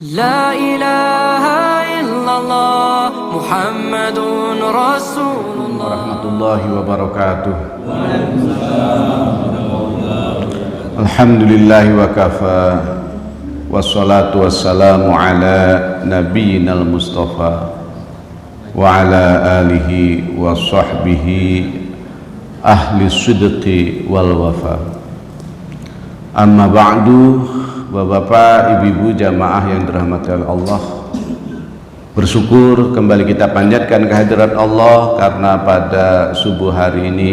La ilaha illallah Muhammadun Rasulullah. Warahmatullahi wabarakatuh. Alhamdulillahi wa kafa. Wassalatu wassalamu ala nabiyyinal mustafa wa ala alihi wa sahbihi ahli sidqi wal wafa. Amma ba'du. Bapak, ibu-ibu jamaah yang dirahmati oleh Allah, bersyukur kembali kita panjatkan kehadirat Allah karena pada subuh hari ini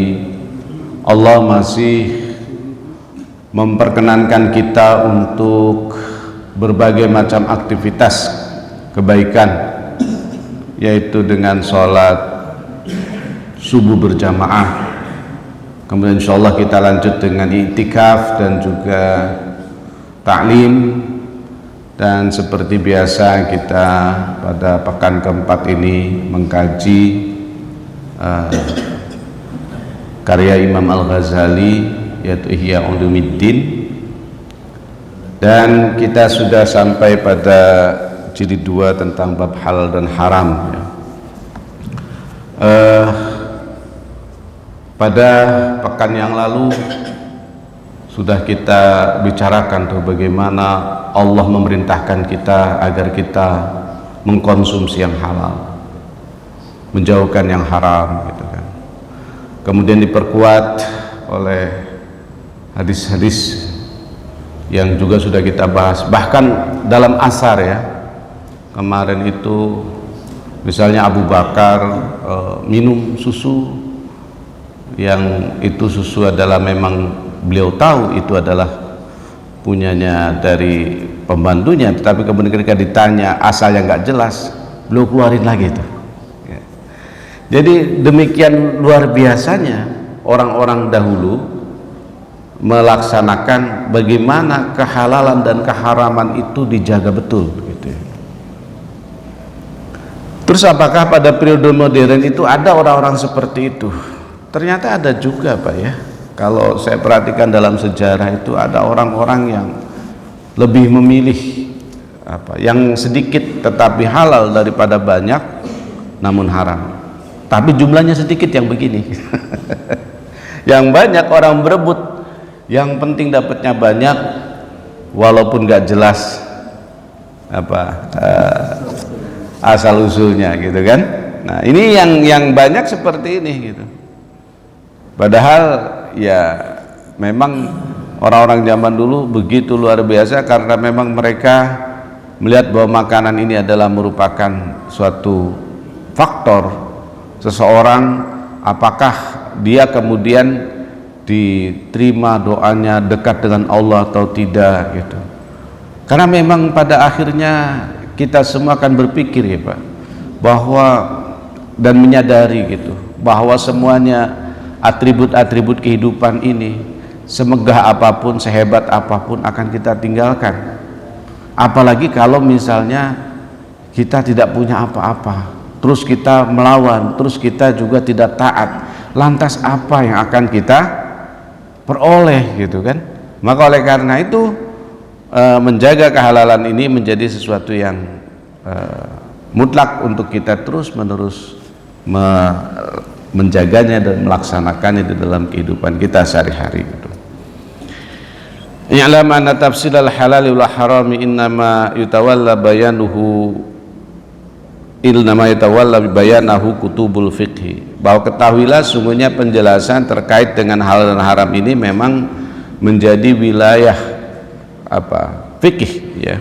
Allah masih memperkenankan kita untuk berbagai macam aktivitas kebaikan, yaitu dengan sholat subuh berjamaah. Kemudian insyaallah kita lanjut dengan iktikaf dan juga taklim, dan seperti biasa kita pada pekan keempat ini mengkaji karya Imam Al-Ghazali, yaitu Ihya Ulumuddin, dan kita sudah sampai pada jilid 2 tentang bab halal dan haram ya. Pada pekan yang lalu sudah kita bicarakan tuh bagaimana Allah memerintahkan kita agar kita mengkonsumsi yang halal, menjauhkan yang haram gitu kan. Kemudian diperkuat oleh hadis-hadis yang juga sudah kita bahas, bahkan dalam asar ya. Kemarin itu misalnya Abu Bakar minum susu, yang itu susu adalah memang beliau tahu itu adalah punyanya dari pembantunya, tetapi kemudian ketika ditanya asal yang nggak jelas, beliau keluarin lagi itu ya. Jadi demikian luar biasanya orang-orang dahulu melaksanakan bagaimana kehalalan dan keharaman itu dijaga betul gitu ya. Terus apakah pada periode modern itu ada orang-orang seperti itu? Ternyata ada juga Pak ya. Kalau saya perhatikan dalam sejarah itu ada orang-orang yang lebih memilih yang sedikit tetapi halal daripada banyak namun haram. Tapi jumlahnya sedikit yang begini. Yang banyak orang berebut, yang penting dapatnya banyak walaupun gak jelas asal usulnya gitu kan. Nah, ini yang banyak seperti ini gitu. Padahal ya memang orang-orang zaman dulu begitu luar biasa karena memang mereka melihat bahwa makanan ini adalah merupakan suatu faktor seseorang apakah dia kemudian diterima doanya, dekat dengan Allah atau tidak gitu. Karena memang pada akhirnya kita semua akan berpikir ya Pak, bahwa dan menyadari gitu bahwa semuanya atribut-atribut kehidupan ini, semegah apapun, sehebat apapun akan kita tinggalkan. Apalagi kalau misalnya kita tidak punya apa-apa, terus kita melawan, terus kita juga tidak taat, lantas apa yang akan kita peroleh gitu kan. Maka oleh karena itu menjaga kehalalan ini menjadi sesuatu yang mutlak untuk kita terus menerus menjaganya dan melaksanakannya di dalam kehidupan kita sehari-hari gitu. I'lam anna tafsilal halal wal harami innama yutawalla bayanahu kutubul fiqhi. Bahwa ketahuilah sungguhnya penjelasan terkait dengan halal dan haram ini memang menjadi wilayah fikih ya.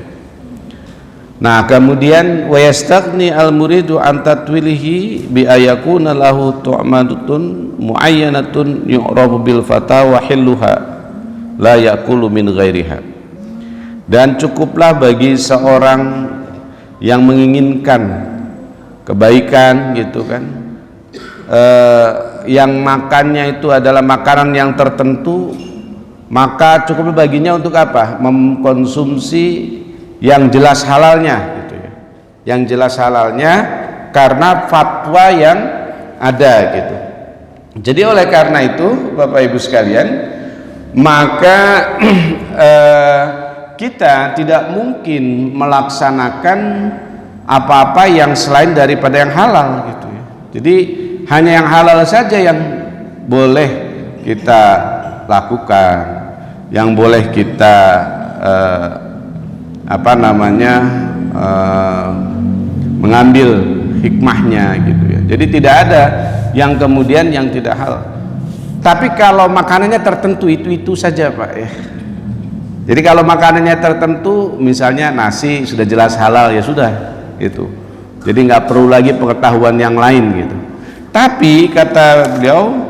Nah, kemudian wa yastaghni al-muridu an tatwilihi bi ayakuna lahu tu'madatun muayyanatun yu'rabu bil fatawa hilluha la yaqulu min ghairiha. Dan cukuplah bagi seorang yang menginginkan kebaikan gitu kan, yang makannya itu adalah makanan yang tertentu, maka cukup baginya untuk apa? Mengkonsumsi yang jelas halalnya gitu ya. Yang jelas halalnya karena fatwa yang ada gitu. Jadi oleh karena itu Bapak Ibu sekalian, maka kita tidak mungkin melaksanakan apa-apa yang selain daripada yang halal gitu ya. Jadi hanya yang halal saja yang boleh kita lakukan, yang boleh kita mengambil hikmahnya gitu ya. Jadi tidak ada yang kemudian yang tidak halal. Tapi kalau makanannya tertentu itu saja Pak ya. Jadi kalau makanannya tertentu, misalnya nasi sudah jelas halal ya sudah itu. Jadi nggak perlu lagi pengetahuan yang lain gitu. Tapi kata beliau,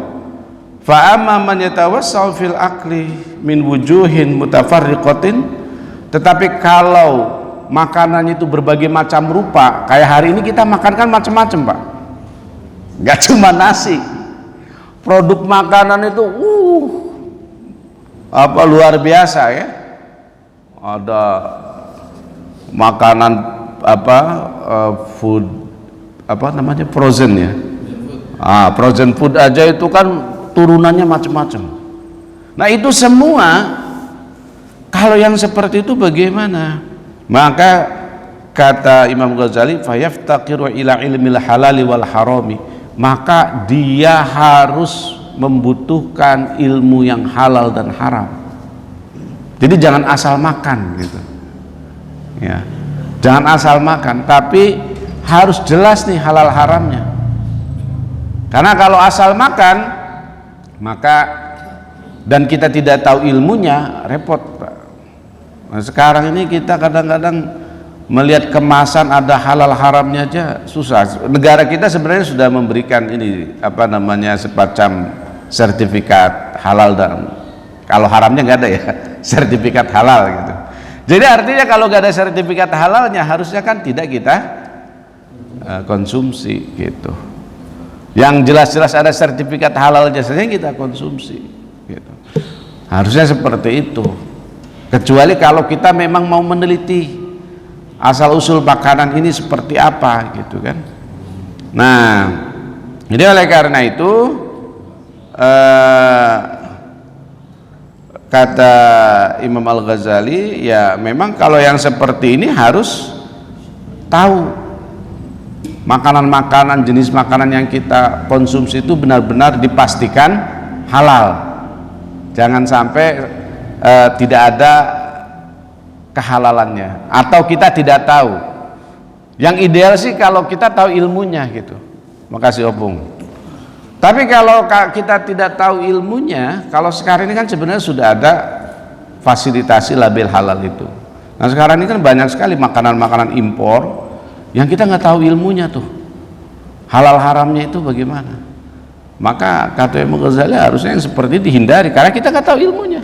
fa amma man yatawassau fil akli min wujuhin mutafarriqatin, tetapi kalau makanan itu berbagai macam rupa, kayak hari ini kita makan kan macam-macam Pak, nggak cuma nasi, produk makanan itu luar biasa ya. Ada makanan food frozen ya, frozen food aja itu kan turunannya macam-macam. Nah itu semua kalau yang seperti itu bagaimana? Maka kata Imam Ghazali, fayaftaqiru ila ilmil halali wal harami, maka dia harus membutuhkan ilmu yang halal dan haram. Jadi jangan asal makan gitu ya, jangan asal makan, tapi harus jelas nih halal haramnya. Karena kalau asal makan maka dan kita tidak tahu ilmunya, repot Pak. Nah, sekarang ini kita kadang-kadang melihat kemasan ada halal haramnya aja susah. Negara kita sebenarnya sudah memberikan ini semacam sertifikat halal, dan kalau haramnya nggak ada ya, sertifikat halal gitu. Jadi artinya kalau nggak ada sertifikat halalnya harusnya kan tidak kita konsumsi gitu. Yang jelas-jelas ada sertifikat halalnya saja kita konsumsi gitu. Harusnya seperti itu. Kecuali kalau kita memang mau meneliti asal usul makanan ini seperti apa gitu kan. Nah, jadi oleh karena itu kata Imam Al-Ghazali, ya memang kalau yang seperti ini harus tahu makanan-makanan, jenis makanan yang kita konsumsi itu benar-benar dipastikan halal. Jangan sampai tidak ada kehalalannya atau kita tidak tahu. Yang ideal sih kalau kita tahu ilmunya gitu. Makasih Opung. Tapi kalau kita tidak tahu ilmunya, kalau sekarang ini kan sebenarnya sudah ada fasilitasi label halal itu. Nah sekarang ini kan banyak sekali makanan-makanan impor yang kita nggak tahu ilmunya tuh, halal haramnya itu bagaimana. Maka kata Imam Ghazali harusnya yang seperti itu dihindari karena kita nggak tahu ilmunya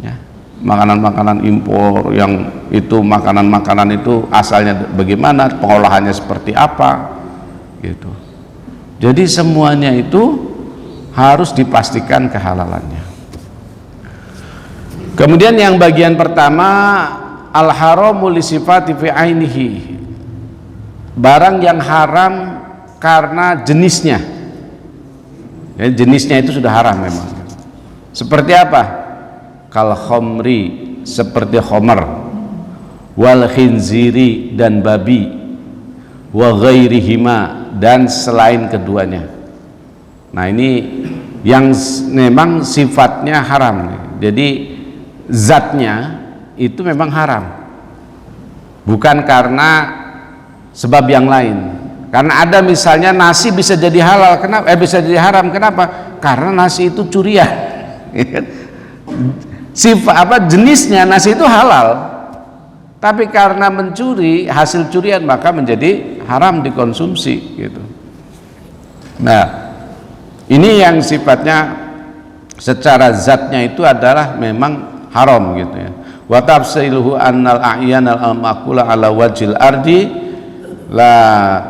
ya. Makanan-makanan impor yang itu, makanan-makanan itu asalnya bagaimana, pengolahannya seperti apa gitu. Jadi semuanya itu harus dipastikan kehalalannya. Kemudian yang bagian pertama, al-haramu li sifati fi ainihi, barang yang haram karena jenisnya ya, jenisnya itu sudah haram memang. Seperti apa? Kal khomri, seperti khomer, wal khinziri, dan babi, wa ghairihima, dan selain keduanya. Nah ini yang memang sifatnya haram. Jadi zatnya itu memang haram, bukan karena sebab yang lain. Karena ada misalnya nasi bisa jadi halal, kenapa? Bisa jadi haram, kenapa? Karena nasi itu curian. Jenisnya nasi itu halal, tapi karena mencuri hasil curian maka menjadi haram dikonsumsi gitu. Nah ini yang sifatnya secara zatnya itu adalah memang haram gitu ya. Wa tafsiluhu annal a'yan al-maqula ala wajil ardi la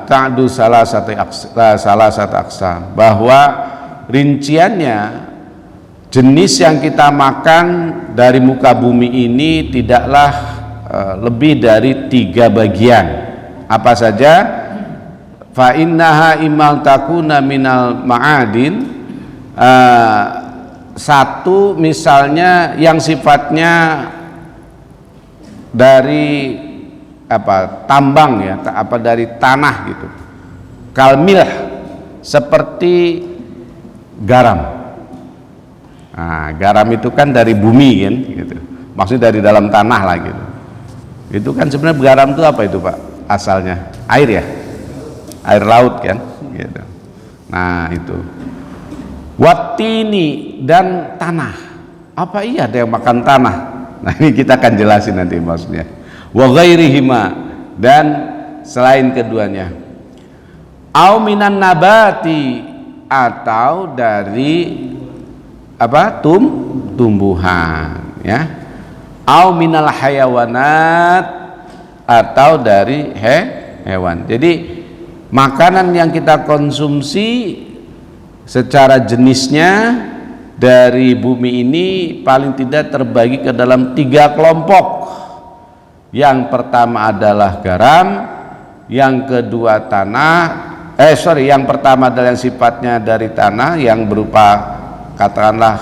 ta'du salasati aqsam, bahwa rinciannya jenis yang kita makan dari muka bumi ini tidaklah lebih dari 3 bagian. Apa saja? Fa innaha imal takuna minal ma'adin, satu misalnya yang sifatnya dari tambang ya, dari tanah gitu. Kalmil, seperti garam. Nah, garam itu kan dari bumi kan gitu. Maksudnya dari dalam tanah lah gitu. Itu kan sebenarnya garam itu apa itu Pak? Asalnya air ya? Air laut kan gitu. Nah, itu. Watini, dan tanah. Apa iya ada yang makan tanah? Nah, ini kita akan jelasin nanti maksudnya. Wa ghairihima, dan selain keduanya. Au minan nabati, atau dari tumbuhan ya. Au minal hayawanat, atau dari hewan. Jadi makanan yang kita konsumsi secara jenisnya dari bumi ini paling tidak terbagi ke dalam 3 kelompok. Yang pertama adalah garam, yang kedua yang pertama adalah yang sifatnya dari tanah, yang berupa katakanlah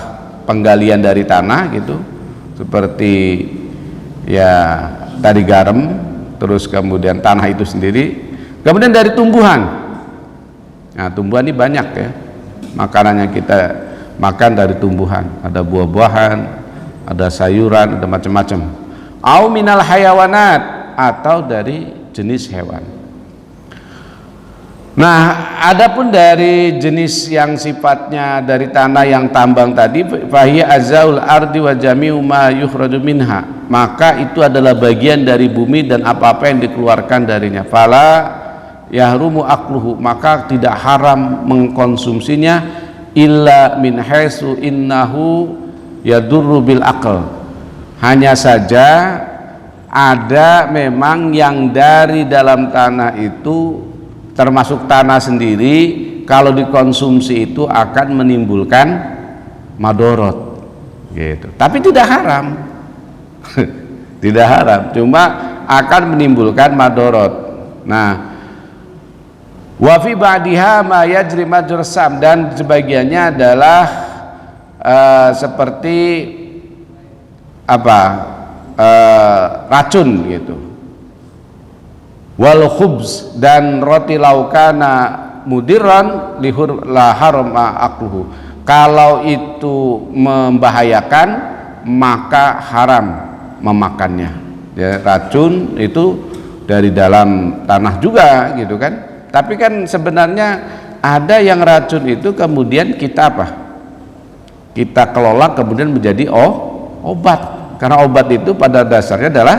penggalian dari tanah gitu, seperti ya tadi garam, terus kemudian tanah itu sendiri. Kemudian dari tumbuhan. Nah, tumbuhan ini banyak ya, makanan yang kita makan dari tumbuhan, ada buah-buahan, ada sayuran, ada macam-macam. Au minal hayawanat, atau dari jenis hewan. Nah, adapun dari jenis yang sifatnya dari tanah yang tambang tadi, fahiya azaul ardi wa jami'u ma yukhraju minha, maka itu adalah bagian dari bumi dan apa-apa yang dikeluarkan darinya. Fala yahrumu akluhu, maka tidak haram mengkonsumsinya, illa min haitsu innahu yadurru bil aql. Hanya saja ada memang yang dari dalam tanah itu, termasuk tanah sendiri, kalau dikonsumsi itu akan menimbulkan madorot gitu. Tapi tidak haram. Tidak haram, cuma akan menimbulkan madorot. Nah, wa fi ba'diha ma yajri majrsam, dan sebagiannya adalah seperti racun gitu. Wal khubz, dan roti laukana mudirran lihur la harama akluhu, kalau itu membahayakan maka haram memakannya ya. Racun itu dari dalam tanah juga gitu kan, tapi kan sebenarnya ada yang racun itu kemudian kita kita kelola kemudian menjadi obat, karena obat itu pada dasarnya adalah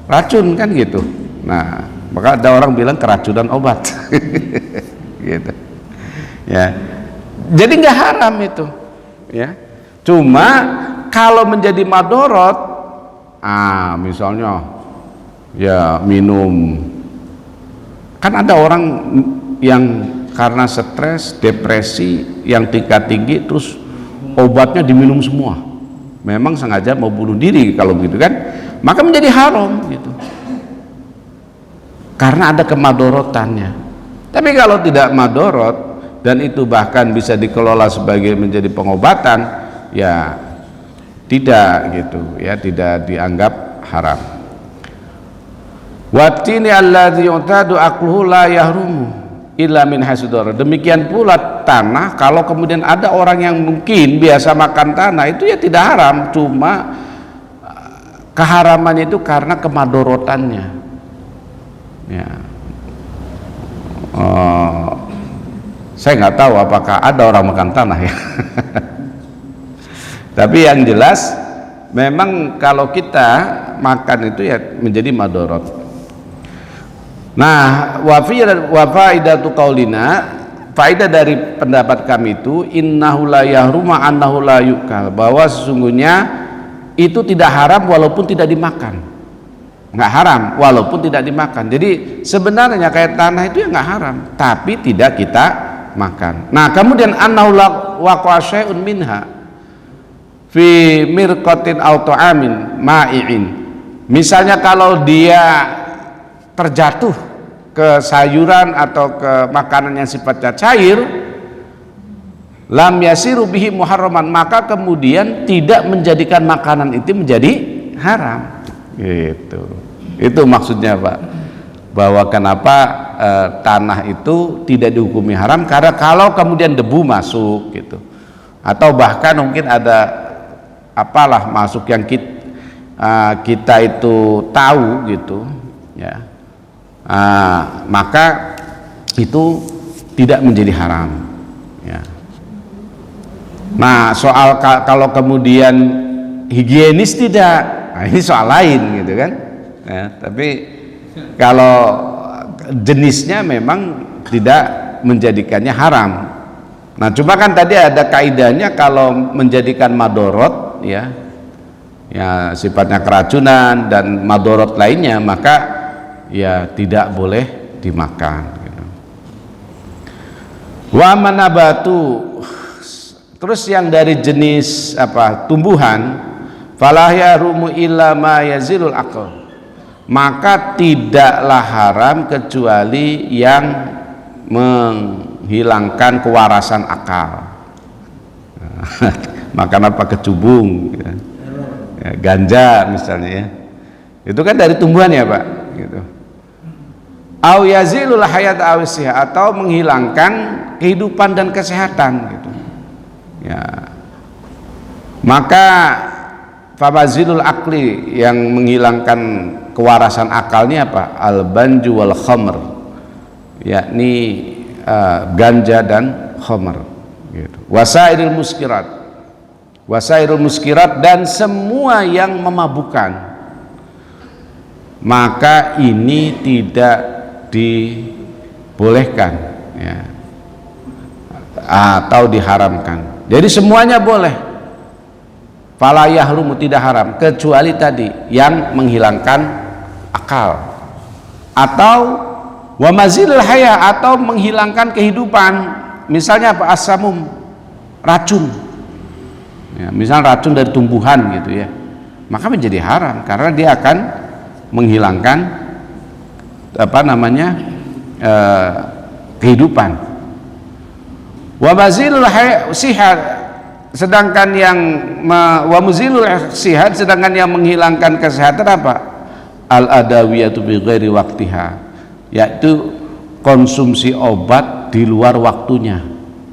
racun kan gitu. Nah, maka ada orang bilang keracunan obat. Gitu ya. Jadi nggak haram itu ya, cuma kalau menjadi madorot, misalnya ya minum, kan ada orang yang karena stres, depresi yang tingkat tinggi, terus obatnya diminum semua, memang sengaja mau bunuh diri kalau begitu kan, maka menjadi haram gitu, karena ada kemadorotannya. Tapi kalau tidak madorot dan itu bahkan bisa dikelola sebagai menjadi pengobatan, ya tidak gitu ya, tidak dianggap haram. Watini alladzi yu'tadu akluhu la yahrumu illa min hasudor. Demikian pula tanah, kalau kemudian ada orang yang mungkin biasa makan tanah, itu ya tidak haram, cuma keharamannya itu karena kemadorotannya ya. Saya nggak tahu apakah ada orang makan tanah ya. Tapi yang jelas memang kalau kita makan itu ya menjadi madorot. Nah, wa faidatu qaulina, faedah dari pendapat kami itu innahu la yahrumu annahu la yukal, bahwa sesungguhnya itu tidak haram walaupun tidak dimakan. Nggak haram walaupun tidak dimakan. Jadi sebenarnya kayak tanah itu ya nggak haram, tapi tidak kita makan. Nah, kemudian annahu la waqa syai'un minha fi mirqatin aw ta'amin ma'i'in. Misalnya kalau dia terjatuh ke sayuran atau ke makanan yang sifatnya cair, lam yasiru bihi muharraman, maka kemudian tidak menjadikan makanan itu menjadi haram gitu. Itu maksudnya Pak, bahwa kenapa tanah itu tidak dihukumi haram, karena kalau kemudian debu masuk gitu, atau bahkan mungkin ada apalah masuk yang kita itu tahu gitu ya, maka itu tidak menjadi haram ya. Nah soal kalau kemudian higienis tidak, nah, ini soal lain gitu kan ya, tapi kalau jenisnya memang tidak menjadikannya haram. Nah cuma kan tadi ada kaidahnya, kalau menjadikan madorot ya, ya sifatnya keracunan dan madorot lainnya, maka ya tidak boleh dimakan gitu. Wa manabatu, terus yang dari jenis apa tumbuhan, falah yarumu illa ma yazilul aql, maka tidaklah haram kecuali yang menghilangkan kewarasan akal. Makan apa, kecubung ya. Ya, ganja misalnya ya, itu kan dari tumbuhan ya Pak gitu. Au yazilul hayat awisiha, atau menghilangkan kehidupan dan kesehatan gitu ya. Maka famazilul akli, yang menghilangkan kewarasan akalnya apa, al-banju wal khamr, yakni ganja dan khamr gitu. Wasairil muskirat, dan semua yang memabukkan, maka ini tidak dibolehkan ya, atau diharamkan. Jadi semuanya boleh, fala yahrumu, tidak haram, kecuali tadi yang menghilangkan akal, atau wa mazilul haya, atau menghilangkan kehidupan. Misalnya apa, asamum, racun ya, misal racun dari tumbuhan gitu ya, maka menjadi haram karena dia akan menghilangkan apa namanya kehidupan. Wa mazilul sihat, sedangkan yang wa muzilul sihat, sedangkan yang menghilangkan kesehatan apa, al adawiyatu bi ghairi waqtiha, yaitu konsumsi obat di luar waktunya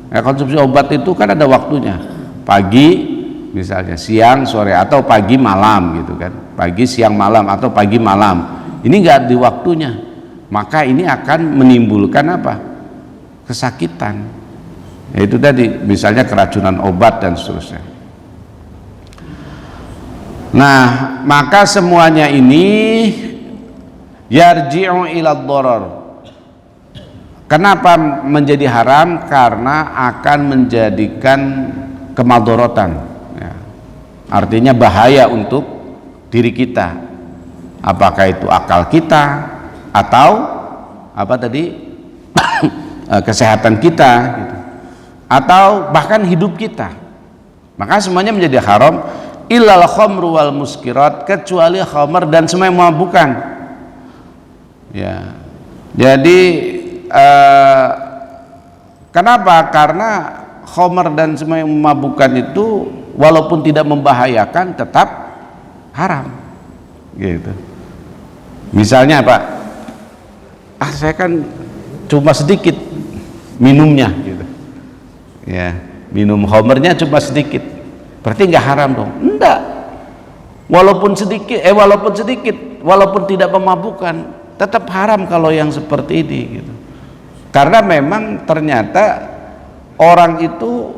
ya. Konsumsi obat itu kan ada waktunya, pagi misalnya, siang sore, atau pagi malam gitu kan, pagi siang malam atau pagi malam, ini enggak di waktunya, maka ini akan menimbulkan apa, kesakitan. Itu tadi misalnya keracunan obat dan seterusnya. Nah maka semuanya ini yarji'u ila dharar. Kenapa menjadi haram? Karena akan menjadikan kemadorotan ya. Artinya bahaya untuk diri kita, apakah itu akal kita atau apa tadi kesehatan kita gitu, atau bahkan hidup kita. Maka semuanya menjadi haram, illal khamru wal muskirat, kecuali khamr dan semua yang memabukkan ya. Jadi kenapa? Karena khamr dan semua yang memabukkan itu walaupun tidak membahayakan tetap haram gitu. Misalnya Pak, saya kan cuma sedikit minumnya gitu ya, minum khamrnya cuma sedikit, berarti nggak haram dong? Enggak, walaupun sedikit walaupun tidak memabukkan tetap haram kalau yang seperti ini gitu. Karena memang ternyata orang itu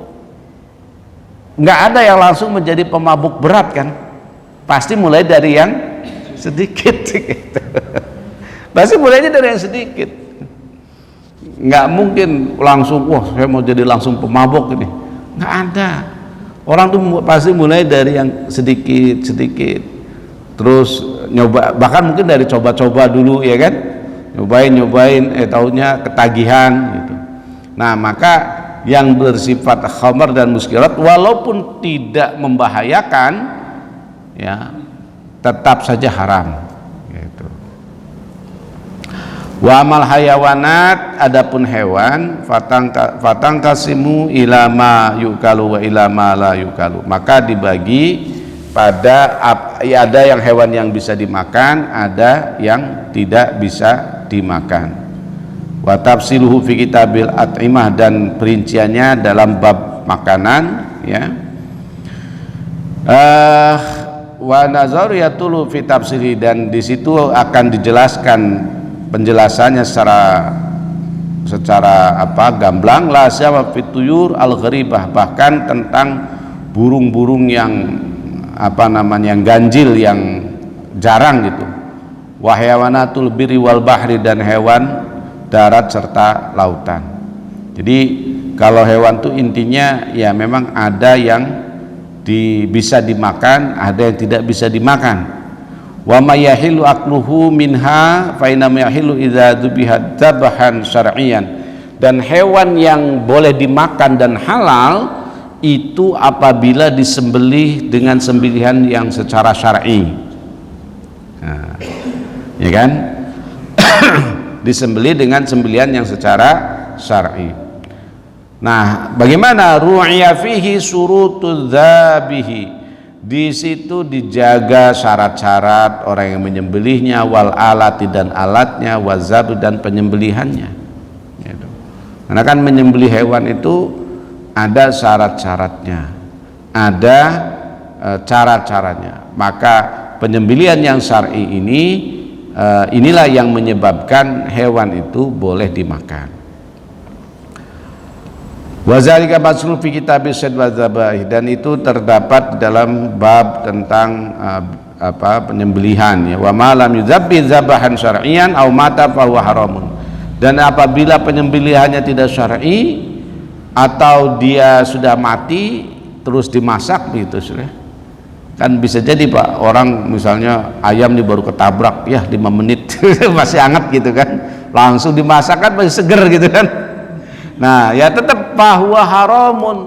nggak ada yang langsung menjadi pemabuk berat kan, pasti mulai dari yang sedikit gitu. Pasti mulainya dari yang sedikit, nggak mungkin langsung wah saya mau jadi langsung pemabuk ini, nggak ada. Orang tuh pasti mulai dari yang sedikit terus nyoba, bahkan mungkin dari coba-coba dulu ya kan, nyobain taunya ketagihan gitu. Nah maka yang bersifat khamr dan muskirat walaupun tidak membahayakan ya tetap saja haram gitu. Wa amal hayawanat, adapun hewan, fatang kasimu ila ma yukalu wa ila ma la yukalu, maka dibagi ya ada yang hewan yang bisa dimakan, ada yang tidak bisa dimakan. Wa tafsiluhu fi kitabil at'imah, dan perinciannya dalam bab makanan, ya. Wa nazaru yatulu fi tafsiri, dan di situ akan dijelaskan penjelasannya secara gamblang, la syama fituyur al-gharibah, bahkan tentang burung-burung yang yang ganjil, yang jarang gitu. Wa hayawanatul birri wal bahri, dan hewan darat serta lautan. Jadi kalau hewan itu intinya ya memang ada yang bisa dimakan, ada yang tidak bisa dimakan. Wa may yahilu akluhu minha fa inna yahilu idza dzubiha dzabahan syar'iyan, dan hewan yang boleh dimakan dan halal itu apabila disembelih dengan sembelihan yang secara syar'i. Nah, ya kan? Disembelih dengan sembelihan yang secara syar'i. Nah, bagaimana ru'ya fihi surutudz dzabihi? Di situ dijaga syarat-syarat orang yang menyembelihnya, wal alati, dan alatnya, wazab, dan penyembelihannya. Gitu. Karena kan menyembelih hewan itu ada syarat-syaratnya, ada cara-caranya. Maka penyembelihan yang syar'i inilah yang menyebabkan hewan itu boleh dimakan. Wa zalika masruf fi kitabis sayd wa dzabaih, dan itu terdapat dalam bab tentang penyembelihan, ya. Wa ma lam yuzabbi dzabahan syar'iyan aw mata fa huwa haramun, dan apabila penyembelihannya tidak syar'i atau dia sudah mati terus dimasak gitu, kan bisa jadi Pak, orang misalnya ayam nih baru ketabrak ya 5 menit masih hangat gitu kan, langsung dimasak kan masih seger gitu kan. Nah ya tetap bahwa haramun,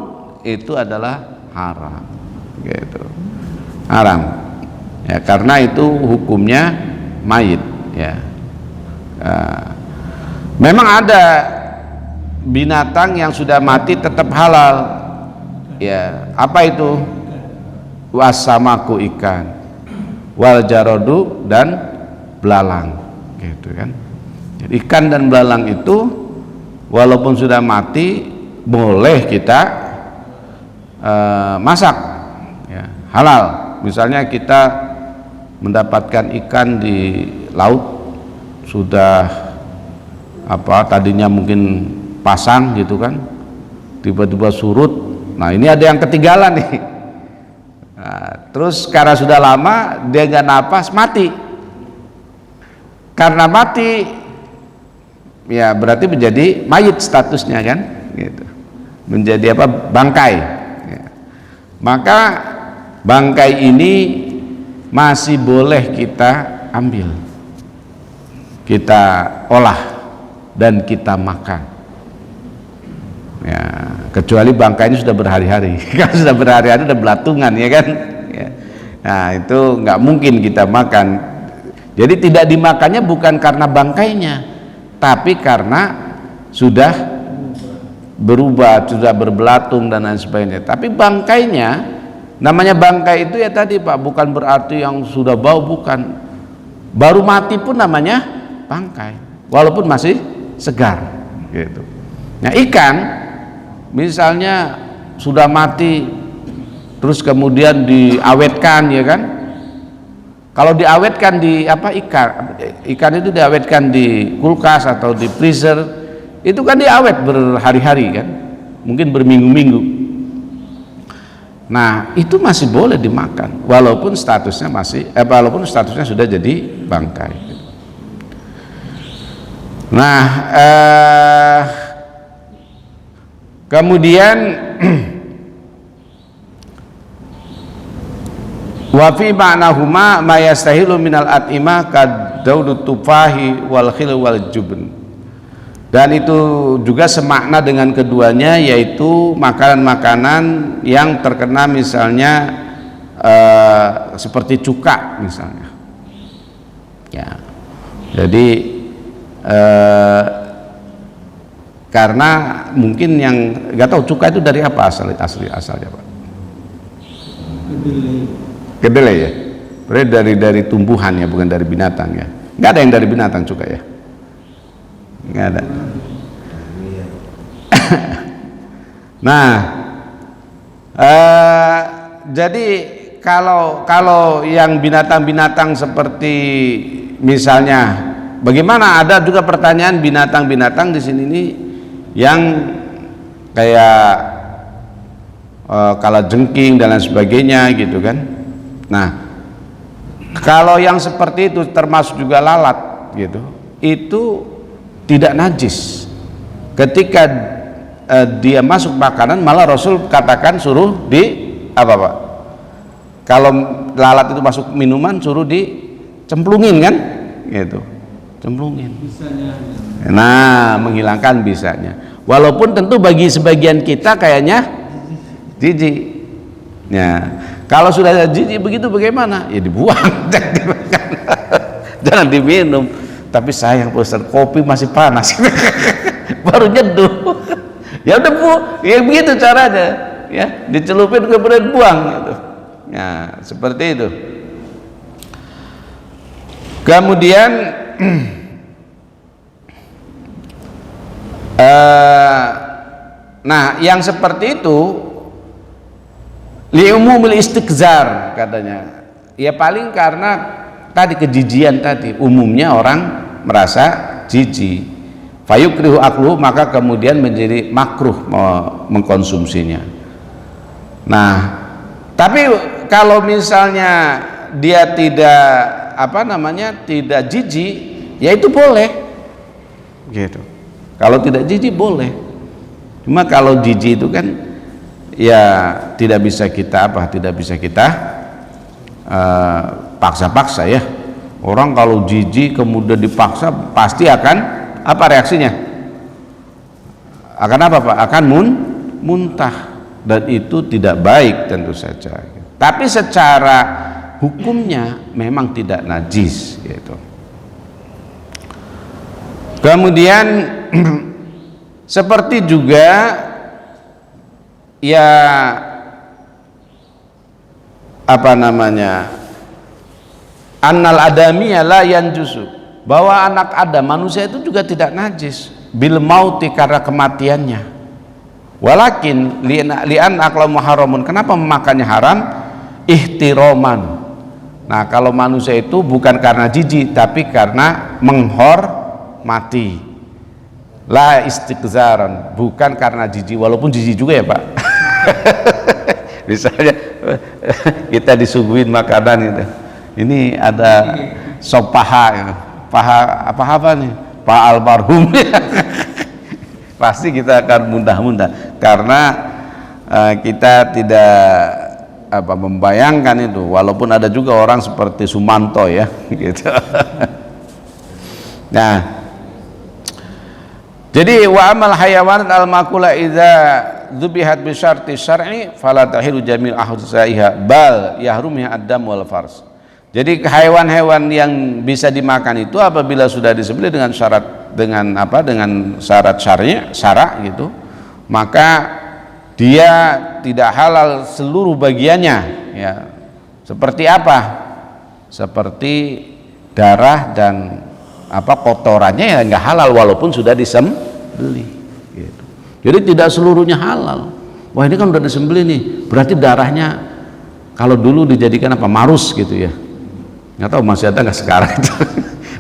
itu adalah haram gitu, haram ya, karena itu hukumnya mayit, ya. Memang ada binatang yang sudah mati tetap halal, ya. Apa itu? Wasamaku, ikan, wal jarodu, dan belalang, gitu kan. Jadi ikan dan belalang itu walaupun sudah mati boleh kita masak, ya, halal. Misalnya kita mendapatkan ikan di laut, sudah tadinya mungkin pasang gitu kan, tiba-tiba surut. Nah ini ada yang ketinggalan nih. Nah, terus karena sudah lama dia nggak napas, mati. Karena mati, ya berarti menjadi mayit statusnya kan, gitu. Menjadi bangkai. Ya. Maka bangkai ini masih boleh kita ambil, kita olah, dan kita makan. Ya, kecuali bangkainya sudah berhari-hari. Kalau sudah berhari-hari udah belatungan, ya kan, ya. Nah itu nggak mungkin kita makan. Jadi tidak dimakannya bukan karena bangkainya, tapi karena sudah berubah, sudah berbelatung dan lain sebagainya. Tapi bangkainya, namanya bangkai itu ya tadi Pak, bukan berarti yang sudah bau, bukan. Baru mati pun namanya bangkai, walaupun masih segar, gitu. Nah ikan misalnya sudah mati terus kemudian diawetkan, ya kan. Kalau diawetkan di ikan itu diawetkan di kulkas atau di freezer, itu kan diawet berhari-hari kan, mungkin berminggu-minggu. Nah itu masih boleh dimakan walaupun statusnya sudah jadi bangkai. Nah kemudian wa fi ma'nahuma ma yastahilu minal at'imah kaddaudut tufahi wal khil wal jubn, dan itu juga semakna dengan keduanya, yaitu makanan-makanan yang terkena misalnya seperti cuka misalnya, ya. Jadi karena mungkin yang nggak tahu cuka itu dari apa asalnya Pak? Kedelai ya. Berarti dari tumbuhan ya, bukan dari binatang ya. Nggak ada yang dari binatang juga ya. Nggak ada. Nah, jadi kalau yang binatang-binatang seperti misalnya, bagaimana ada juga pertanyaan binatang-binatang di sini nih yang kayak kalajengking dan lain sebagainya gitu kan. Nah, kalau yang seperti itu termasuk juga lalat gitu, itu tidak najis. Ketika dia masuk makanan, malah Rasul katakan suruh di apa Pak? Kalau lalat itu masuk minuman suruh dicemplungin kan? Gitu. Cemplungin. Nah, menghilangkan bisanya. Walaupun tentu bagi sebagian kita kayaknya jijik. Ya, kalau sudah ada jijik begitu bagaimana? Ya dibuang, jangan dimakan. Jangan diminum. Tapi sayang Ustaz, kopi masih panas. Baru nyeduh. Ya udah Bu, ya begitu caranya. Ya, dicelupin kemudian buang gitu. Ya, seperti itu. Kemudian nah, yang seperti itu li'umumil istiqzar katanya. Ya paling karena tadi kejijian tadi, umumnya orang merasa jijik. Fayukrihu akluhu, maka kemudian menjadi makruh mengkonsumsinya. Nah, tapi kalau misalnya dia tidak tidak jijik, ya itu boleh gitu. Kalau tidak jijik boleh. Cuma kalau jijik itu kan ya tidak bisa kita paksa-paksa ya. Orang kalau jijik kemudian dipaksa pasti akan apa reaksinya? Akan apa Pak? Akan muntah, dan itu tidak baik tentu saja. Tapi secara hukumnya memang tidak najis gitu. Kemudian seperti juga ya annal adamiyya la yanjusu, bahwa anak Adam manusia itu juga tidak najis bil mauti, karena kematiannya. Walakin li'an akla muharramun, kenapa memakannya haram? Ihtiraman. Nah, kalau manusia itu bukan karena jijik tapi karena menghormati. La istiqzaran, bukan karena jijik, walaupun jijik juga ya Pak. Misalnya kita disuguhin makanan itu, ini ada sop paha nih, Pak almarhum. Pasti kita akan muntah-muntah karena kita tidak membayangkan itu, walaupun ada juga orang seperti Sumanto ya gitu. Nah, jadi wa amal hayawanat al makula idza dzubihat bi syarti syar'i fala tahilu jamil ahzaiha bal yahrumiha ad-dam wal fars. Jadi hewan-hewan yang bisa dimakan itu apabila sudah disembelih dengan syarat dengan syarat syara gitu, maka dia tidak halal seluruh bagiannya ya. Seperti apa? Seperti darah dan kotorannya ya nggak halal walaupun sudah disembelih gitu. Jadi tidak seluruhnya halal. Wah, ini kan udah disembelih nih, berarti darahnya kalau dulu dijadikan marus gitu ya. Nggak tahu masih ada nggak sekarang itu.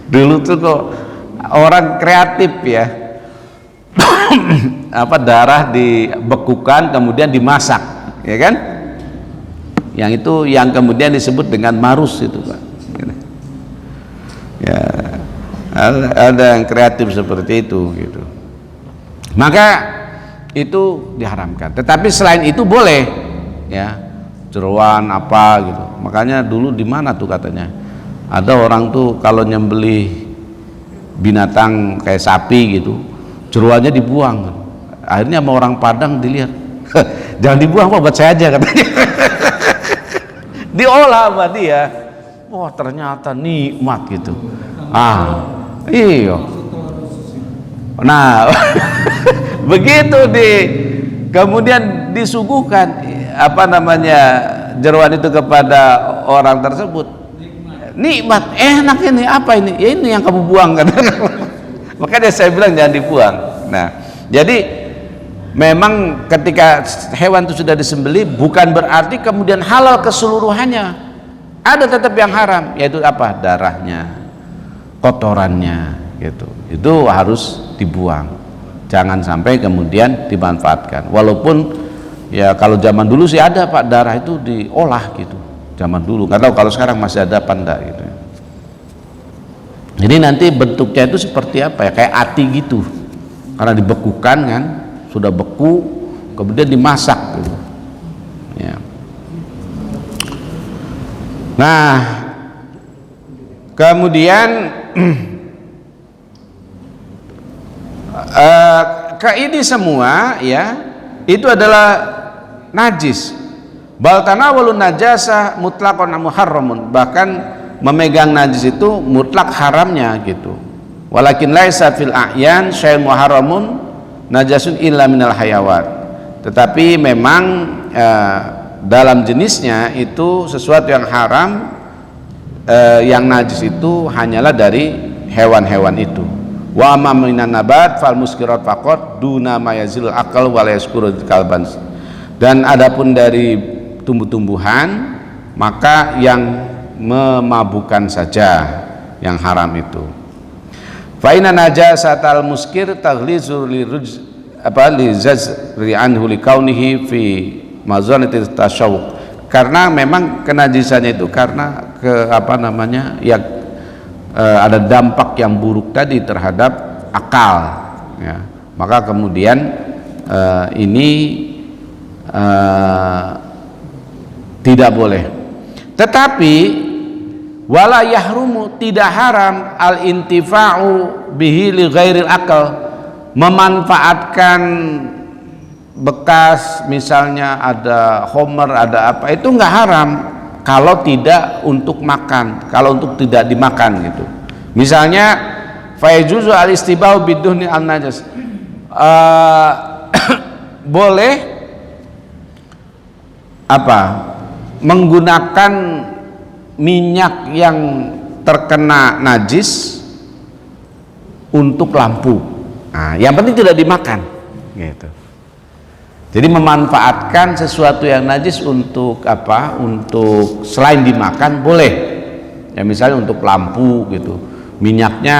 Dulu tuh kok orang kreatif ya. Darah dibekukan kemudian dimasak, ya kan? Yang itu yang kemudian disebut dengan marus itu Pak. Ya, ada yang kreatif seperti itu gitu. Maka itu diharamkan. Tetapi selain itu boleh ya, jeroan gitu. Makanya dulu di mana tuh katanya? Ada orang tuh kalau nyembelih binatang kayak sapi gitu, jeroannya dibuang. Akhirnya sama orang Padang dilihat, jangan dibuang Pak, buat saya aja katanya. Diolah sama dia. Wah, ternyata nikmat gitu. Iya. Nah, begitu kemudian disuguhkan jeroan itu kepada orang tersebut, nikmat, enak ini, apa ini? Ya ini yang kamu buang kan. Makanya saya bilang jangan dibuang. Nah, jadi memang ketika hewan itu sudah disembelih bukan berarti kemudian halal keseluruhannya. Ada tetap yang haram, yaitu apa? Darahnya, kotorannya gitu. Itu harus dibuang. Jangan sampai kemudian dimanfaatkan. Walaupun ya kalau zaman dulu sih ada Pak, darah itu diolah gitu. Zaman dulu, nggak tahu kalau sekarang masih ada apa enggak gitu. Jadi nanti bentuknya itu seperti apa ya? Kayak ati gitu. Karena dibekukan kan, sudah beku, kemudian dimasak gitu. Ya. Nah, kemudian ini semua ya itu adalah najis. Bal tanawulun najasa mutlaqan muharramun, bahkan memegang najis itu mutlak haramnya gitu. Walakin laisa fil a'yan syai'un muharramun najasun illa minal hayawat. Tetapi memang dalam jenisnya itu sesuatu yang haram, yang najis itu hanyalah dari hewan-hewan itu. Wa amma minan nabat fal muskirat faqat duna ma yazilul aqal wa la yaskuru kalban. Dan adapun dari tumbuh-tumbuhan, maka yang memabukkan saja yang haram itu. Fa inna najasatal muskir taghlizu li zazri anhu li kaunihi fi mazanati tasyawuq. Karena memang kenajisannya itu karena ya ada dampak yang buruk tadi terhadap akal ya. Maka kemudian ini tidak boleh. Tetapi wala yahrumu, tidak haram al intifa'u bihi li ghairil akal, memanfaatkan bekas misalnya ada homer ada apa, itu nggak haram kalau tidak untuk makan, kalau untuk tidak dimakan gitu. Misalnya fayajuzu al istibau biduhni al najas, boleh apa menggunakan minyak yang terkena najis untuk lampu. Nah, yang penting tidak dimakan gitu. Jadi memanfaatkan sesuatu yang najis untuk apa? Untuk selain dimakan boleh. Ya misalnya untuk lampu gitu. Minyaknya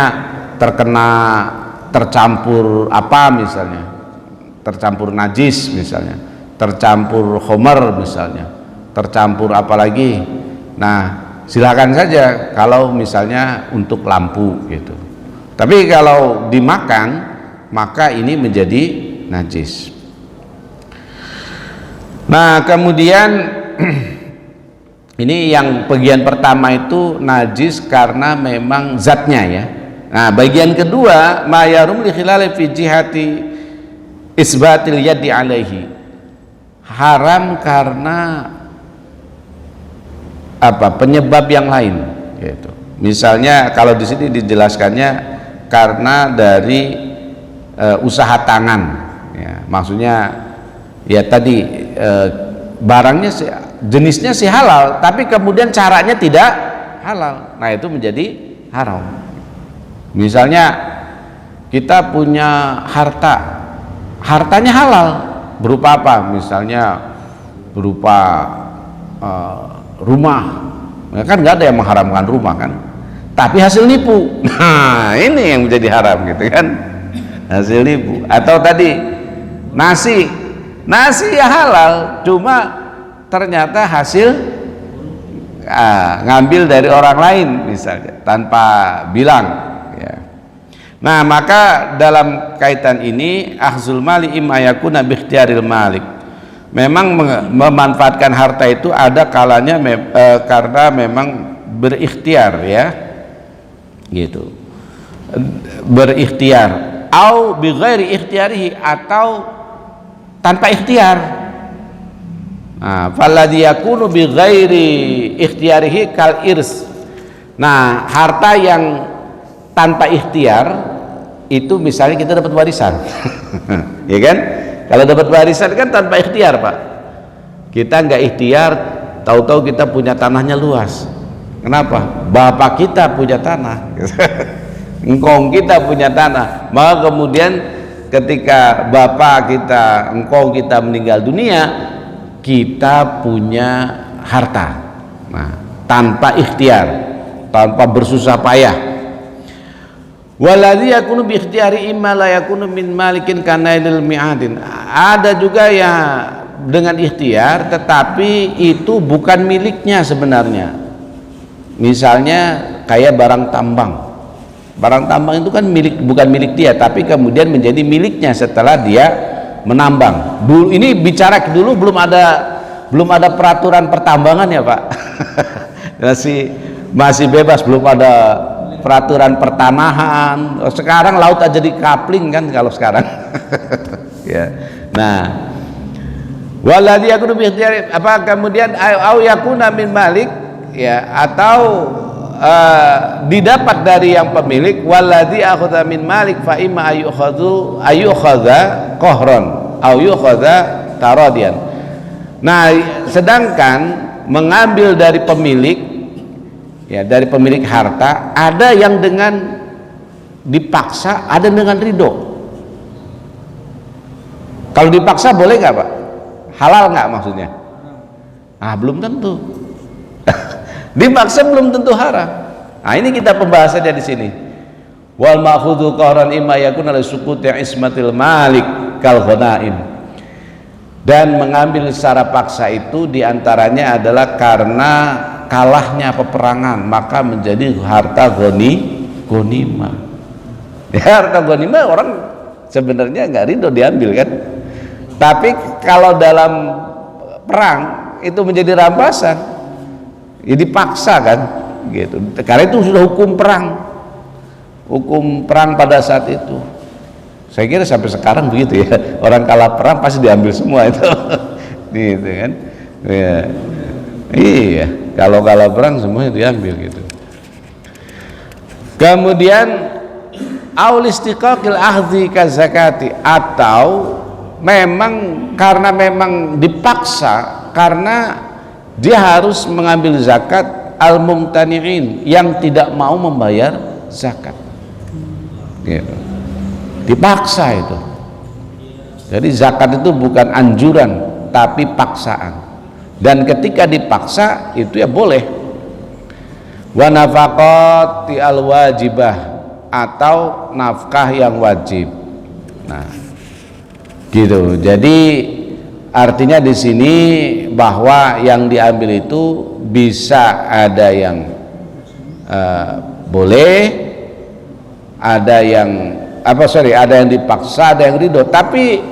tercampur apa misalnya? Tercampur najis misalnya. Tercampur homer misalnya. Tercampur apa lagi? Nah, silakan saja kalau misalnya untuk lampu gitu. Tapi kalau dimakan maka ini menjadi najis. Nah, kemudian ini yang bagian pertama itu najis karena memang zatnya ya. Nah, bagian kedua mayarum li khilali fi jihati isbatil yadi alaihi. Haram karena apa? Penyebab yang lain gitu. Misalnya kalau di sini dijelaskannya karena dari usaha tangan ya. Maksudnya ya tadi barangnya jenisnya sih halal, tapi kemudian caranya tidak halal. Nah, itu menjadi haram. Misalnya kita punya hartanya halal, berupa apa? Misalnya berupa rumah, ya kan nggak ada yang mengharamkan rumah kan, tapi hasil nipu. Nah, ini yang menjadi haram gitu kan, hasil nipu. Atau tadi nasi ya halal, cuma ternyata hasil ngambil dari orang lain misalnya tanpa bilang ya. Nah, maka dalam kaitan ini akhzul mali imma yakuna bi ikhtiyaril malik, memang memanfaatkan harta itu ada kalanya karena memang berikhtiar ya gitu, berikhtiar au bi ghairi ikhtiyarihi, atau tanpa ikhtiar. Nah, falladhi yakunu bi ghairi ikhtiyarihi kal irs. Nah, harta yang tanpa ikhtiar itu misalnya kita dapat warisan. Ya kan? Kalau dapat warisan kan tanpa ikhtiar, Pak. Kita nggak ikhtiar tahu-tahu kita punya tanahnya luas. Kenapa? Bapak kita punya tanah, engkong kita punya tanah. Maka kemudian ketika bapak kita, engkong kita meninggal dunia, kita punya harta. Nah, tanpa ikhtiar, tanpa bersusah payah. Waladhi yakunu bi ikhtiyari imma la yakunu min malikin kanailil mi'adin. Ada juga ya dengan ikhtiar, tetapi itu bukan miliknya sebenarnya. Misalnya kayak barang tambang. Barang tambang itu kan bukan milik dia, tapi kemudian menjadi miliknya setelah dia menambang. Dulu ini bicara dulu belum ada peraturan pertambangan ya Pak. masih bebas, belum ada peraturan pertanahan. Sekarang laut aja di coupling kan kalau sekarang. Ya. Nah, waladhi yakunu bi ikhtiyari apa kemudian au yakuna min malik ya, atau didapat dari yang pemilik. Waladhi akhadha min malik fa imma ayyukhadha qahran au yukhadha taradian. Nah, sedangkan mengambil dari pemilik ya, dari pemilik harta, ada yang dengan dipaksa, ada dengan ridho. Kalau dipaksa boleh nggak Pak? Halal nggak maksudnya? Ah, belum tentu. Dipaksa belum tentu haram. Nah, ini kita pembahasannya di sini. Wal ma'khudhu qahran imma yakun ala suquti ismatil malik kal ghanaim. Dan mengambil secara paksa itu diantaranya adalah karena kalahnya peperangan, maka menjadi harta ghanimah. Ya, harta ghanimah orang sebenarnya nggak ridho diambil kan. Tapi kalau dalam perang itu menjadi rampasan, ya dipaksa kan, gitu. Karena itu sudah hukum perang pada saat itu. Saya kira sampai sekarang begitu ya, orang kalah perang pasti diambil semua itu, gitu kan? Ya. Iya, kalau kalah perang semuanya diambil gitu. Kemudian aulistiqaqil ahdi kazakati, atau memang karena memang dipaksa, karena dia harus mengambil zakat al-mumtani'in, yang tidak mau membayar zakat gitu. Dipaksa itu. Jadi zakat itu bukan anjuran tapi paksaan, dan ketika dipaksa itu ya boleh. Wa nafaqati al-wajibah, atau nafkah yang wajib. Nah, gitu. Jadi artinya di sini bahwa yang diambil itu bisa ada yang boleh, ada yang ada yang dipaksa, ada yang ridho. Tapi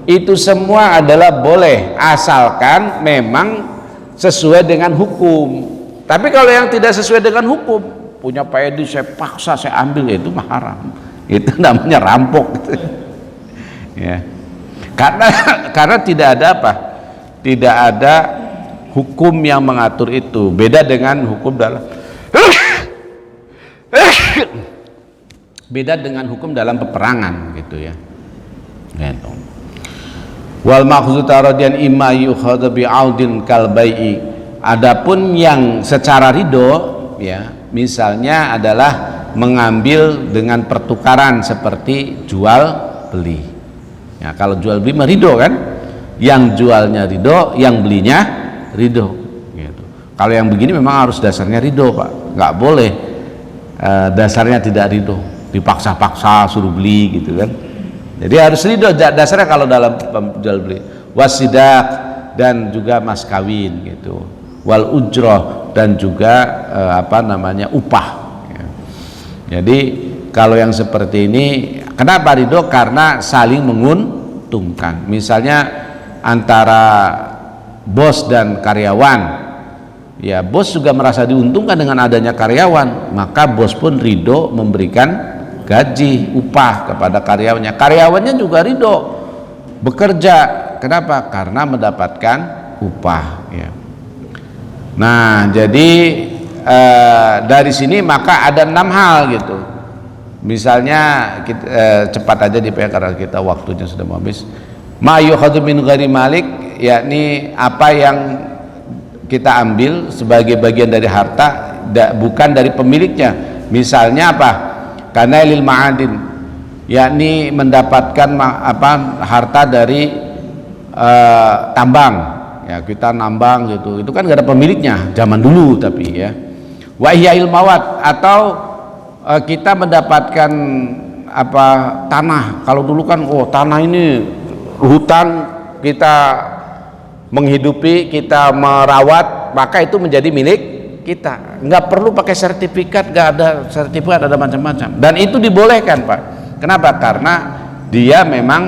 itu semua adalah boleh asalkan memang sesuai dengan hukum. Tapi kalau yang tidak sesuai dengan hukum, punya pedi saya paksa saya ambil, itu mah haram. Itu namanya rampok gitu. Ya. Karena tidak ada apa? Tidak ada hukum yang mengatur itu. Beda dengan hukum dalam beda dengan hukum dalam peperangan gitu ya. Gitu. Wal makhzu taradian imma yukhadha bi'audin kal bai'i. Adapun yang secara ridho ya, misalnya adalah mengambil dengan pertukaran seperti jual beli. Ya, kalau jual beli mah ridho kan? Yang jualnya ridho, yang belinya ridho gitu. Kalau yang begini memang harus dasarnya ridho Pak, nggak boleh dasarnya tidak ridho, dipaksa-paksa suruh beli gitu kan. Jadi harus ridho dasarnya kalau dalam jual beli. Wasidak, dan juga mas kawin gitu. Wal ujroh, dan juga upah ya. Jadi kalau yang seperti ini, kenapa ridho? Karena saling menguntungkan. Misalnya antara bos dan karyawan, ya bos juga merasa diuntungkan dengan adanya karyawan, maka bos pun ridho memberikan gaji, upah kepada karyawannya. Karyawannya juga ridho bekerja. Kenapa? Karena mendapatkan upah ya. Nah, jadi dari sini maka ada 6 hal gitu. Misalnya kita, cepat aja dipegang karena kita waktunya sudah mau habis. Ma yukhadhu min ghairi malik, yakni apa yang kita ambil sebagai bagian dari harta, bukan dari pemiliknya. Misalnya apa? Karena lil ma'adin, yakni mendapatkan harta dari tambang, ya kita nambang gitu, itu kan gak ada pemiliknya zaman dulu. Tapi ya wa ihyail mawat, atau kita mendapatkan tanah. Kalau dulu kan tanah ini hutan, kita menghidupi, kita merawat, maka itu menjadi milik kita, nggak perlu pakai sertifikat, nggak ada sertifikat, ada macam-macam. Dan itu dibolehkan, Pak. Kenapa? Karena dia memang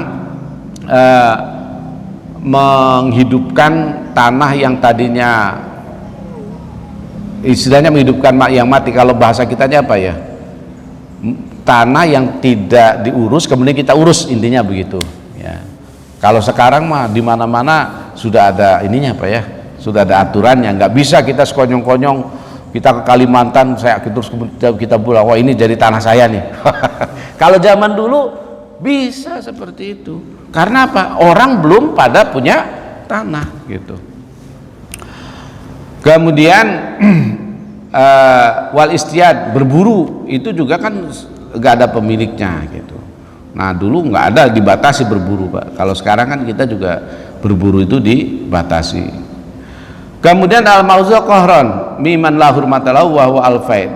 menghidupkan tanah yang tadinya istilahnya menghidupkan yang mati. Kalau bahasa kitanya apa ya, tanah yang tidak diurus kemudian kita urus, intinya begitu ya. Kalau sekarang mah di mana-mana sudah ada ininya, Pak ya, sudah ada aturannya. Nggak bisa kita sekonyong-konyong kita ke Kalimantan, terus kita pulang, wah ini jadi tanah saya nih. Kalau zaman dulu bisa seperti itu. Karena apa? Orang belum pada punya tanah gitu. Kemudian wal istiyad, berburu itu juga kan nggak ada pemiliknya gitu. Nah dulu nggak ada, dibatasi berburu, Pak. Kalau sekarang kan kita juga berburu itu dibatasi. Kemudian al-mauzu qahran miman la hurmata lahu wa huwa al-faid.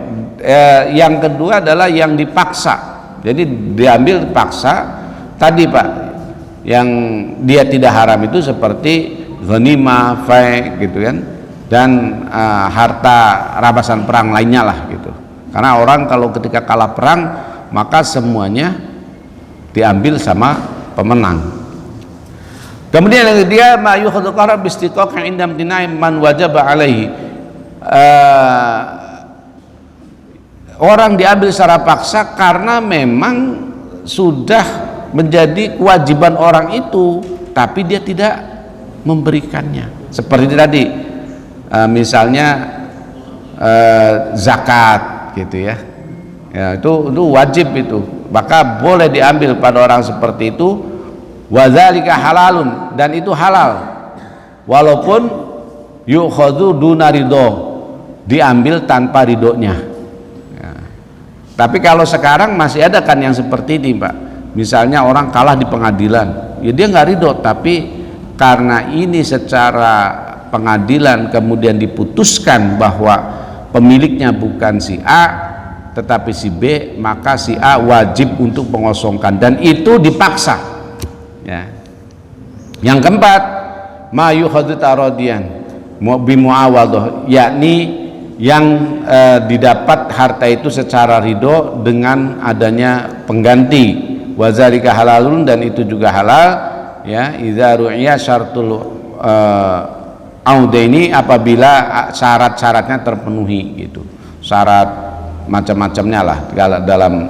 Yang kedua adalah yang dipaksa. Jadi diambil paksa tadi, Pak. Yang dia tidak haram itu seperti ghanimah, fai gitu kan. Dan harta rampasan perang lainnya lah gitu. Karena orang kalau ketika kalah perang maka semuanya diambil sama pemenang. Kemudian yang ketiga, ma yukhadhu qara bi istiqaqi indam dinai man wajaba alaihi. Orang diambil secara paksa karena memang sudah menjadi kewajiban orang itu, tapi dia tidak memberikannya. Seperti tadi, misalnya zakat gitu ya. Ya, itu wajib itu, maka boleh diambil pada orang seperti itu. Wadzalika halalun, dan itu halal walaupun yukhadhu duna ridho, diambil tanpa ridhonya ya. Tapi kalau sekarang masih ada kan yang seperti ini, Pak. Misalnya orang kalah di pengadilan, ya dia nggak ridho, tapi karena ini secara pengadilan kemudian diputuskan bahwa pemiliknya bukan si A tetapi si B, maka si A wajib untuk mengosongkan, dan itu dipaksa ya. Yang keempat, ma yukhadhu taradiyan bimuawadhah, yakni yang didapat harta itu secara ridho dengan adanya pengganti. Wazalika halalun, dan itu juga halal ya, idza ru'iya syartul audaini, apabila syarat-syaratnya terpenuhi gitu. Syarat macam-macamnya lah dalam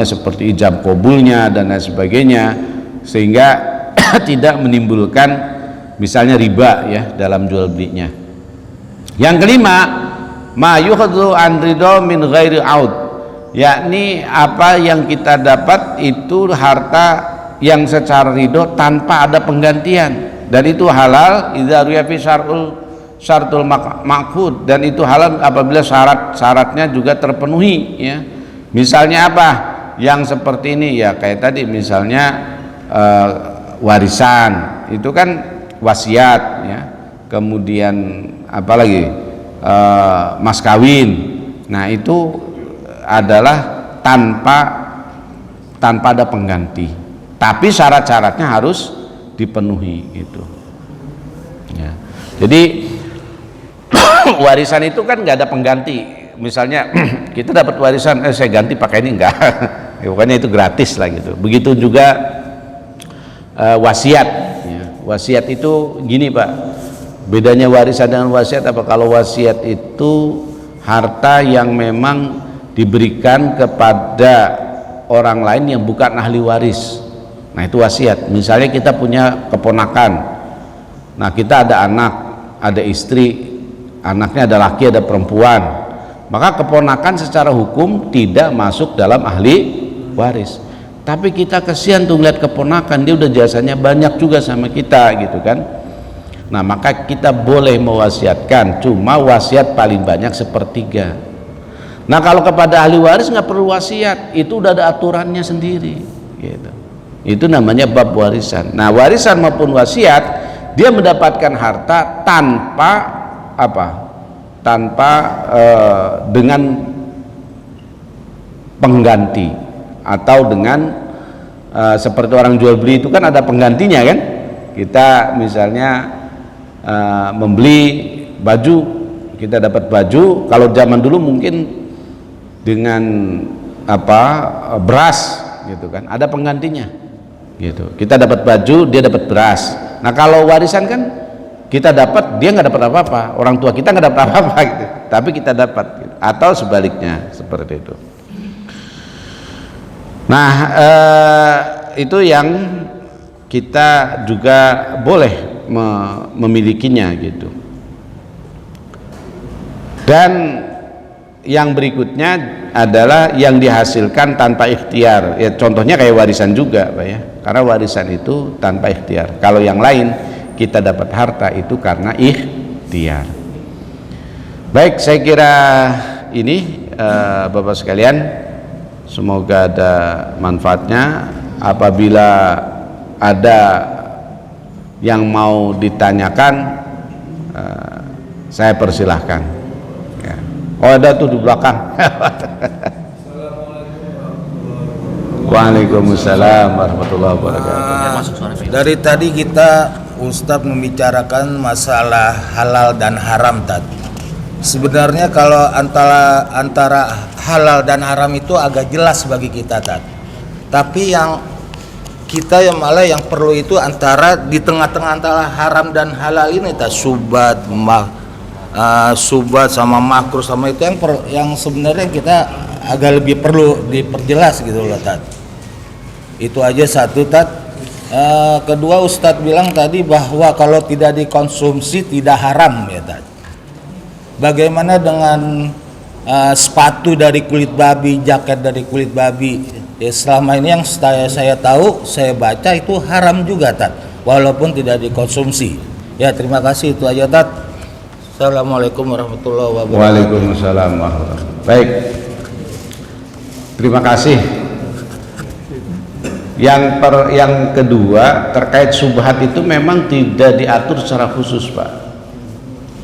seperti ijab qabulnya dan lain sebagainya, sehingga tidak menimbulkan misalnya riba ya dalam jual belinya. Yang kelima, ma yukhadhu an ridho min ghairi aud, yakni apa yang kita dapat itu harta yang secara ridho tanpa ada penggantian, dan itu halal idza ruya fi syartul maqhud, dan itu halal apabila syarat-syaratnya juga terpenuhi ya. Misalnya apa yang seperti ini ya, kayak tadi misalnya warisan itu kan wasiat ya, kemudian apalagi mas kawin. Nah itu adalah tanpa ada pengganti, tapi syarat-syaratnya harus dipenuhi gitu ya. Jadi warisan itu kan nggak ada pengganti. Misalnya kita dapat warisan, saya ganti pakai ini, enggak. Pokoknya itu gratis lah gitu. Begitu juga wasiat ya. Wasiat itu gini, Pak, bedanya warisan dengan wasiat apa? Kalau wasiat itu harta yang memang diberikan kepada orang lain yang bukan ahli waris. Nah itu wasiat. Misalnya kita punya keponakan, nah kita ada anak, ada istri, anaknya ada laki ada perempuan, maka keponakan secara hukum tidak masuk dalam ahli waris. Tapi kita kesian tuh lihat keponakan, dia udah jasanya banyak juga sama kita gitu kan. Nah, maka kita boleh mewasiatkan, cuma wasiat paling banyak sepertiga. Nah, kalau kepada ahli waris nggak perlu wasiat, itu udah ada aturannya sendiri gitu. Itu namanya bab warisan. Nah, warisan maupun wasiat, dia mendapatkan harta tanpa apa? Tanpa dengan pengganti, atau dengan seperti orang jual beli itu kan ada penggantinya kan. Kita misalnya membeli baju, kita dapat baju. Kalau zaman dulu mungkin dengan apa, beras gitu kan, ada penggantinya gitu. Kita dapat baju, dia dapat beras. Nah, kalau warisan kan kita dapat, dia nggak dapat apa-apa, orang tua kita nggak dapat apa-apa gitu, tapi kita dapat gitu. Atau sebaliknya seperti itu. Nah, itu yang kita juga boleh memilikinya gitu. Dan yang berikutnya adalah yang dihasilkan tanpa ikhtiar. Ya, contohnya kayak warisan juga, Pak ya. Karena warisan itu tanpa ikhtiar. Kalau yang lain kita dapat harta itu karena ikhtiar. Baik, saya kira ini Bapak sekalian, semoga ada manfaatnya. Apabila ada yang mau ditanyakan, saya persilahkan ya. Oh, ada tuh di belakang. Waalaikumsalam warahmatullahi wabarakatuh. Dari tadi kita Ustadz membicarakan masalah halal dan haram tadi. Sebenarnya kalau antara halal dan haram itu agak jelas bagi kita tadi. Tapi yang kita yang malah yang perlu itu antara di tengah-tengah antara haram dan halal ini, subat sama makruh sama itu yang sebenarnya kita agak lebih perlu diperjelas gitu loh Tat. Itu aja satu Tat. Kedua, Ustadz bilang tadi bahwa kalau tidak dikonsumsi tidak haram ya Tat. Bagaimana dengan sepatu dari kulit babi, jaket dari kulit babi? Ya, selama ini yang saya tahu, saya baca itu haram juga Tat, walaupun tidak dikonsumsi. Ya, terima kasih, itu aja Tat. Assalamualaikum warahmatullahi wabarakatuh. Waalaikumsalam warahmatullahi wabarakatuh. Baik, terima kasih. Yang kedua, terkait subhat itu memang tidak diatur secara khusus Pak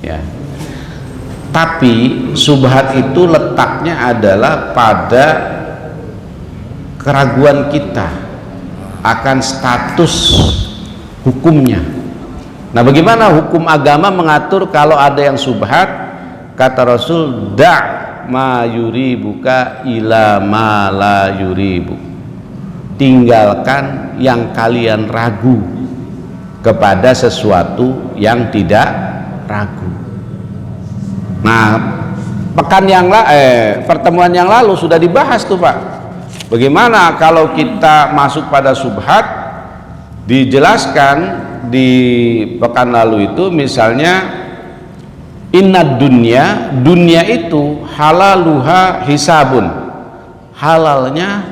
ya. Tapi subhat itu letaknya adalah pada keraguan kita akan status hukumnya. Nah, bagaimana hukum agama mengatur kalau ada yang subhat? Kata Rasul, da' ma yuribuka ila ma la yuribu. Tinggalkan yang kalian ragu kepada sesuatu yang tidak ragu. Nah, pertemuan yang lalu sudah dibahas tuh Pak. Bagaimana kalau kita masuk pada subhat? Dijelaskan di pekan lalu itu, misalnya inna dunya itu halaluha hisabun, halalnya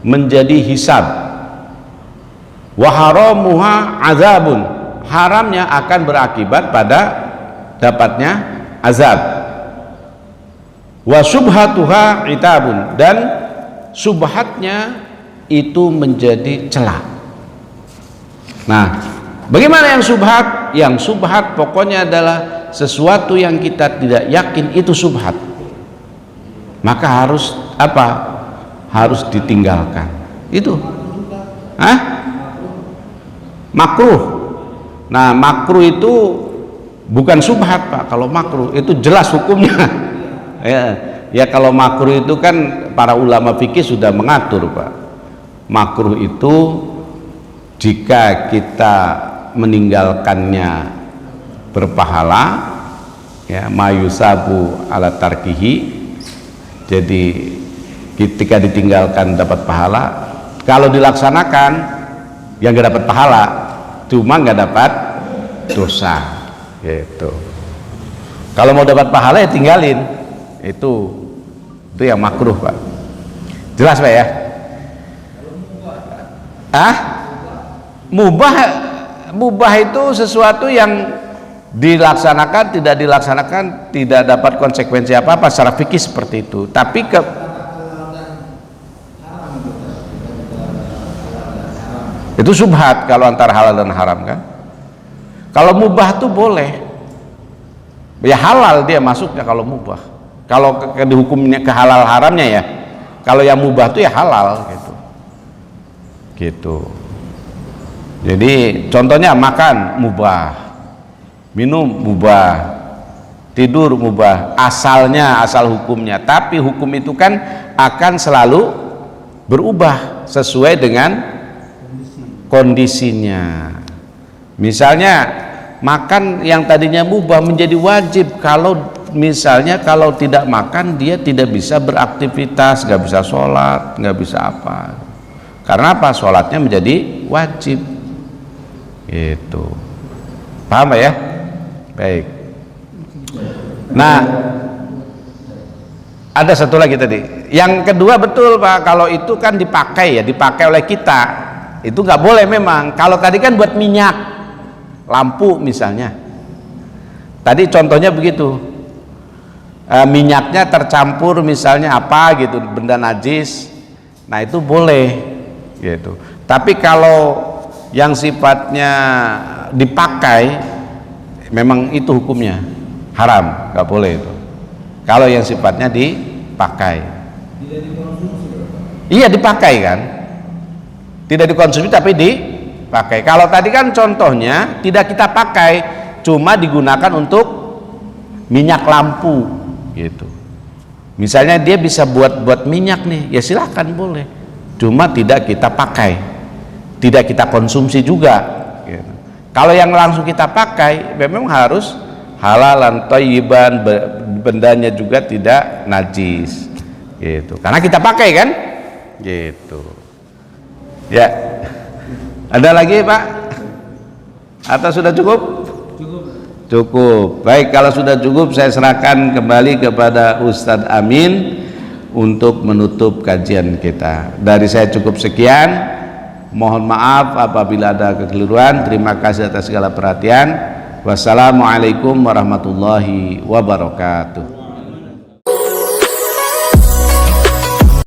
menjadi hisab, wa haramuha azabun, haramnya akan berakibat pada dapatnya azab, wa subhatuha itabun, dan subhatnya itu menjadi celah. Nah, bagaimana yang subhat? Yang subhat pokoknya adalah sesuatu yang kita tidak yakin itu subhat, maka harus apa? Harus ditinggalkan. Itu makruh. Nah, makruh itu bukan subhat Pak. Kalau makruh itu jelas hukumnya. Ya, kalau makruh itu kan para ulama fikih sudah mengatur Pak. Makruh itu jika kita meninggalkannya berpahala, ya, mayusabu ala tarkihi. Jadi ketika ditinggalkan dapat pahala, kalau dilaksanakan yang nggak dapat pahala, cuma nggak dapat dosa gitu. Kalau mau dapat pahala ya tinggalin, itu yang makruh Pak. Jelas Pak ya? Mubah itu sesuatu yang dilaksanakan tidak dilaksanakan tidak dapat konsekuensi apa-apa secara fikih seperti itu. Tapi itu subhat kalau antara halal dan haram kan. Kalau mubah tuh boleh, ya halal dia masuknya kalau mubah. Kalau dihukumnya ke halal haramnya ya, kalau yang mubah tuh ya halal gitu. Jadi contohnya makan mubah, minum mubah, tidur mubah, asal hukumnya. Tapi hukum itu kan akan selalu berubah sesuai dengan kondisinya. Misalnya makan yang tadinya mubah menjadi wajib kalau misalnya kalau tidak makan dia tidak bisa beraktivitas, nggak bisa sholat, nggak bisa apa. Karena apa? Sholatnya menjadi wajib. Itu paham ya? Baik. Nah, ada satu lagi tadi. Yang kedua betul Pak, kalau itu kan dipakai oleh kita. Itu nggak boleh memang. Kalau tadi kan buat minyak, lampu misalnya. Tadi contohnya begitu. Minyaknya tercampur misalnya apa gitu, benda najis. Nah, itu boleh gitu. Tapi kalau yang sifatnya dipakai memang itu hukumnya haram, nggak boleh itu. Kalau yang sifatnya dipakai, iya dipakai kan, tidak dikonsumsi tapi dipakai. Kalau tadi kan contohnya tidak kita pakai, cuma digunakan untuk minyak lampu gitu. Misalnya dia bisa buat minyak nih, ya silahkan boleh, cuma tidak kita pakai, tidak kita konsumsi juga gitu. Kalau yang langsung kita pakai memang harus halalan thayyiban, bendanya juga tidak najis gitu, karena kita pakai kan gitu ya. Ada lagi Pak atau sudah cukup? Cukup. Baik, kalau sudah cukup saya serahkan kembali kepada Ustadz Amin untuk menutup kajian kita. Dari saya cukup sekian. Mohon maaf apabila ada kekeliruan. Terima kasih atas segala perhatian. Wassalamualaikum warahmatullahi wabarakatuh.